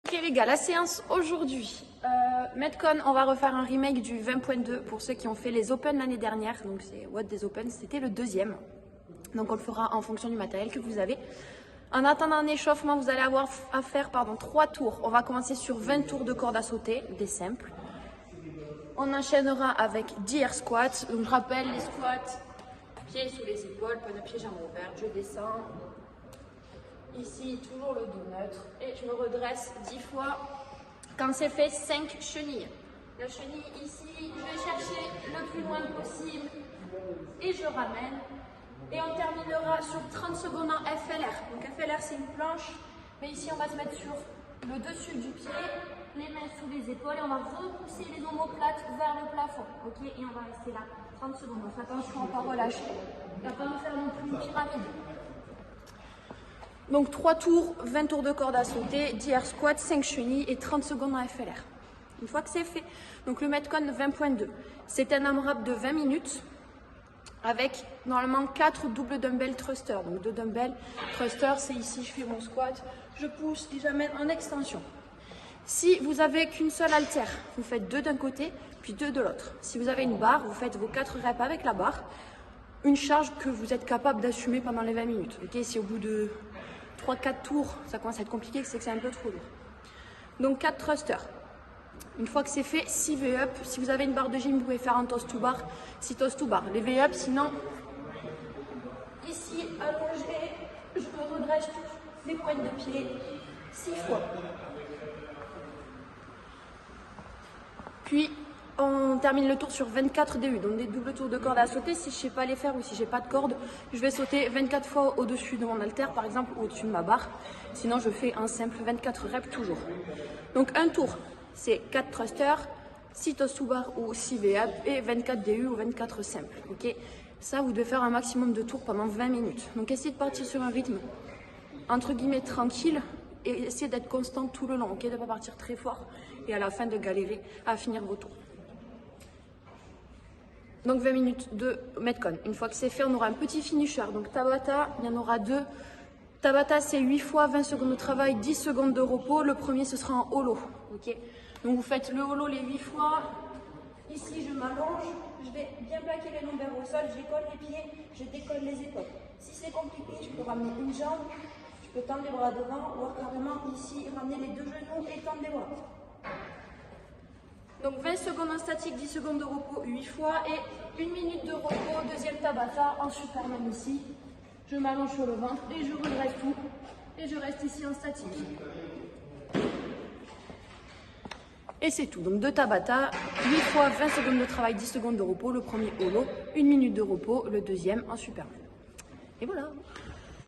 Ok les gars, la séance aujourd'hui, Metcon, on va refaire un remake du 20.2 pour ceux qui ont fait les Open l'année dernière. Donc c'est What des Open, c'était le deuxième. Donc on le fera en fonction du matériel que vous avez. En attendant un échauffement, vous allez avoir à faire 3 tours. On va commencer sur 20 tours de corde à sauter, des simples. On enchaînera avec 10 air squats. Donc je rappelle les squats, pieds sous les épaules, point de pied, jambes ouvertes. Je descends. Ici, toujours le dos neutre. Et je me redresse 10 fois. Quand c'est fait, 5 chenilles. La chenille ici, je vais chercher le plus loin possible. Et je ramène. Et on terminera sur 30 secondes en FLR. Donc FLR, c'est une planche. Mais ici, on va se mettre sur le dessus du pied, les mains sous les épaules. Et on va repousser les omoplates vers le plafond. Ok. Et on va rester là 30 secondes. Donc attention à ne pas relâcher. Il ne va pas nous faire non plus une pyramide. Donc 3 tours, 20 tours de corde à sauter, 10 air squats, 5 chenilles et 30 secondes en FLR. Une fois que c'est fait, donc le Metcon 20.2, c'est un AMRAP de 20 minutes avec normalement 4 double dumbbell thrusters. Donc 2 dumbbells thrusters, c'est ici, je fais mon squat, je pousse et j'amène en extension. Si vous avez qu'une seule haltère, vous faites 2 d'un côté, puis 2 de l'autre. Si vous avez une barre, vous faites vos 4 reps avec la barre, une charge que vous êtes capable d'assumer pendant les 20 minutes. Ok, si au bout de 3-4 tours, ça commence à être compliqué, c'est que c'est un peu trop lourd. Donc 4 thrusters. Une fois que c'est fait, 6 V-up. Si vous avez une barre de gym, vous pouvez faire un toast to bar, 6 toast to bar. Les V-up, sinon, ici, allongé, je me redresse tous les pointes de pied 6 fois. Puis, on termine le tour sur 24 DU, donc des doubles tours de corde à sauter. Si je ne sais pas les faire ou si j'ai pas de corde, je vais sauter 24 fois au-dessus de mon haltère, par exemple, ou au-dessus de ma barre. Sinon, je fais un simple 24 reps toujours. Donc, un tour, c'est 4 thrusters, 6 toast to bar ou 6 V-up et 24 DU ou 24 simples. Okay, ça, vous devez faire un maximum de tours pendant 20 minutes. Donc, essayez de partir sur un rythme, entre guillemets, tranquille. Et essayez d'être constant tout le long, ok, de ne pas partir très fort et à la fin de galérer à finir vos tours. Donc 20 minutes de Metcon. Une fois que c'est fait, on aura un petit finisher. Donc Tabata, il y en aura 2. Tabata, c'est 8 fois 20 secondes de travail, 10 secondes de repos. Le premier, ce sera en holo. Okay, donc vous faites le holo les 8 fois. Ici, je m'allonge. Je vais bien plaquer les lombaires au sol. J'écolle les pieds, je décolle les épaules. Si c'est compliqué, je peux ramener une jambe. Je peux tendre les bras devant ou carrément ici, ramener les 2 genoux et tendre les bras. Donc 20 secondes en statique, 10 secondes de repos 8 fois et 1 minute de repos, deuxième Tabata en Superman ici. Je m'allonge sur le ventre et je redresse tout et je reste ici en statique. Et c'est tout, donc 2 Tabata, 8 fois 20 secondes de travail, 10 secondes de repos, le premier holo, 1 minute de repos, le deuxième en Superman. Et voilà.